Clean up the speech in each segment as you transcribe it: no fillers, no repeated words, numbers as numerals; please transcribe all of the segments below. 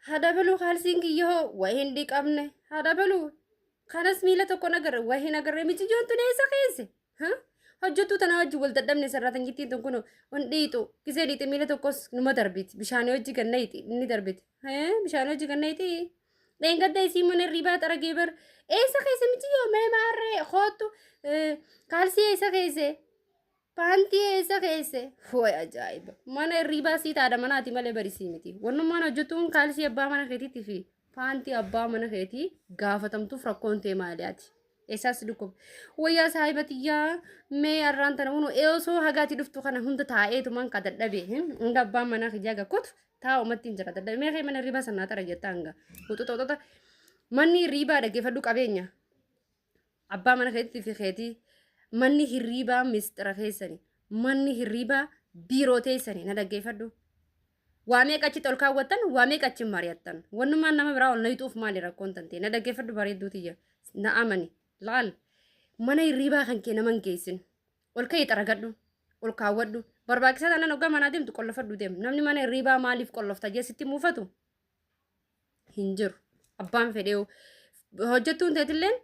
هذا بلو خالصين كيهو وين ديك أبنه هذا بلو خلاص ميلة تكون أجر وين أجر ميجي جون تنايسا خيسه ها hojjetu tana wajji wal dadhabne sarratan gittiin tun kuno on dhiitu kisee dhiite miila tokkos numa darbiti bishaan hojii gannayti inni darbiti bishaan hojii gannayti dheengadda isii mana ribaa xaragee bar eessa keessa miti yoo mee maarree hootu kaalsii eessa keesse paantii eessa keesse way ajaa'iba mana ribaa sii taadha manaati malee barisii miti wannummaan hojjetuun kaalsii abbaa mana keetiitti fi paantii abbaa mana keetii gaafatamtuuf rakkoon ta'e maaliyaati. Esas dukup waya sahibatiyya me arran tanawno eoso hagati duftu kana hunda taa'ee tuman ka dadhabe hunda abbaan mana kijaga kut taa'u mattiin jira dadhabe me kee mana riba sanaa tara jettanga ututoota manni riba dhaggeeffadhu qabeenya abbaa mana keetti fi keetii manni hirriba mistira keessani manni hirriba biiroo teessani na dhaggeeffadhu waamee qachi tol kaawwattan waamee qachi mari'attan wannumaan nama biraa ol nayituuf maali rakkoon tante na dhaggeeffadhu bareedduutiyya na amani laal mana hirribaa kan kee naman geessin ol ka'ii xaragadhu ol kaawwadhu barbaachisaa taanaan hoggaa manaa deemtu qollofadhu deemu namni mana hirribaa maaliif qollofta jeesitti muufatu hin jiru abbaan fedhee hojjettuun ta'etilleen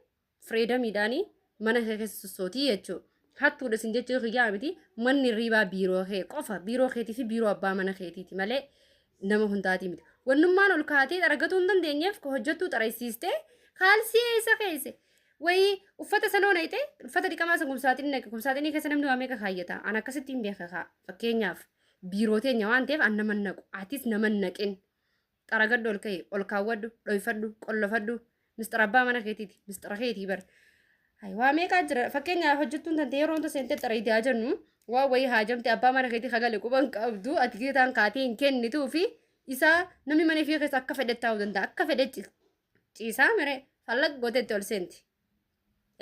fireedamiidhaanii mana keessa sossootii jechuudha hattuudha sin jechuu kiyyaa miti manni hirribaa biiroo kee qofa biiroo keetii fi biiroo abbaa mana keetiiti malee nama hundaatii miti wannummaan ol kaatee xaragatuu hin dandeenyeef hojjettuu xaraysiistee kaalsii eessa keesse way uffata sanoona ite uffata diqamaa san kumsaatiin keessa namni waa meeqa kaayyata an akkasitti hin beeka fakkeenyaaf biiroo teenya waan ta'eef an naman naqu atis naman naqin xaragadhu ol ka'e ol kaawwadhu dhoyfadhu qollofadhu mistira abbaa mana keetiiti mistira keetii bar waa meeqaa jira fakkeenyaaf hojjettuun tante yeroo hunda seentee xarayitii haa jennu waa wayii haajamte abbaa mana keetii kagale quban qabdu ati geetaan kaatee hin kennituu fi isaa namni mana fi keessa akka fedhe taa'uu danda'a akka fedhe ciisaa mere fallag gootetti ol seenti.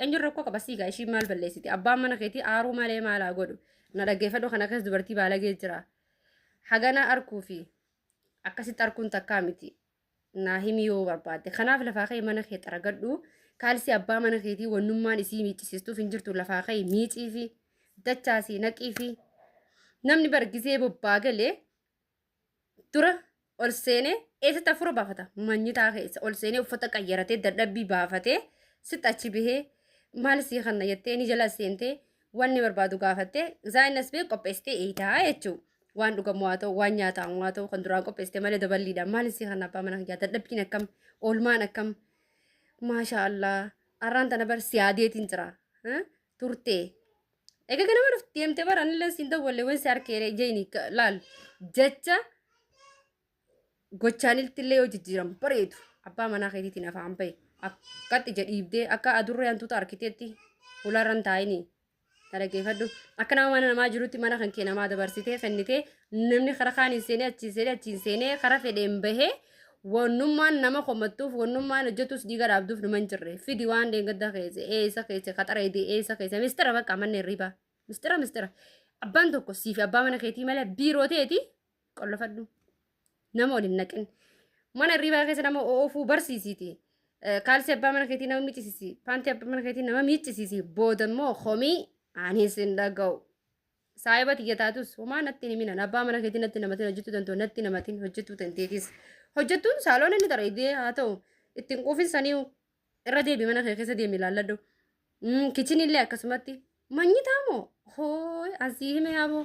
Enjur rakkoo qabasii gaa ishii maal balleessiti abbaan mana keetii aaruu malee maalaa godhu na dhaggeeffadhu kan akkas dubartii baalagee jira hagana arkuu fi akkasitti arkuun takkaa miti naa himi yoo barbaadde kanaaf lafaa ka'e mana kee xaragadhu kaalsii abbaa mana keetii wannummaan isii miiccisiistuuf hin jirtu lafaa ka'e miicii fi dachaasii naqii fi namni bargisee bobbaa galee dura ol seenee eessatti afura baafata manyitaa keessa ol seenee uffata qayyaratee dadhabbii baafatee sitti achi bahee maal sii kana jettee ni jala seentee wanni barbaadu gaafattee zaayinas bee qopheessitee eeyitaa jechuudha waan dhugamu haa ta'u waan nyaatamu haa ta'u kan duraan qopheessitee malee daballiidhaan maal sii kana abbaa mana kiyyaa dadhabbiin akkam oolmaan akkam maashaallah arraan tana bar siyaadeetiin jira turtee egaa ganama dhufti deemtee baran illee siin dawwallee wansi harkee jeeni laal jecha gochaanilti illee yoo jijjiiran bareedu abbaa manaa keetiitiin afaan bahe akkatti jedhiibdee akka adurree hantuuta arkiteetti ulaarran taa'inii dhaggeeffadhu akka nama mana namaa jirutti mana kan kee namaa dabarsitee kennitee namni kara kaaniin seenee achiin seenee kara fedheen bahee wannummaan nama kommattuuf wannummaan hojjetus dhiiga dhaabduuf numan jirre fidi waan deengaddaa keesse eessa keesse qaxareedee eessa keesse mistira bakka manni hirribaa mistira abbaan tokko siifi abbaa mana keetii malee biiroo ta'eeti qollofadhu nama waliin naqin mana hirribaa keessa nama oofuu barsiisiiti. Kaalsii abbaa mana keetii nama miiccisiisi paantii abbaa mana keetii nama miiccisiisi boodammoo homii anis hin dhaga'u saayiba tiyyataatus homaa natti himinan abbaa mana keetii natti namatiin hojjechuu danda'u natti namatiin hojjechuu dandeetis hojjettuun saaloon inni tareedee haa ta'u ittiin quufinsanii irra deebi mana kee keessa deemi ilaalladhu kichinillee akkasumatti manyitaa moo hooy asii hime yaaboo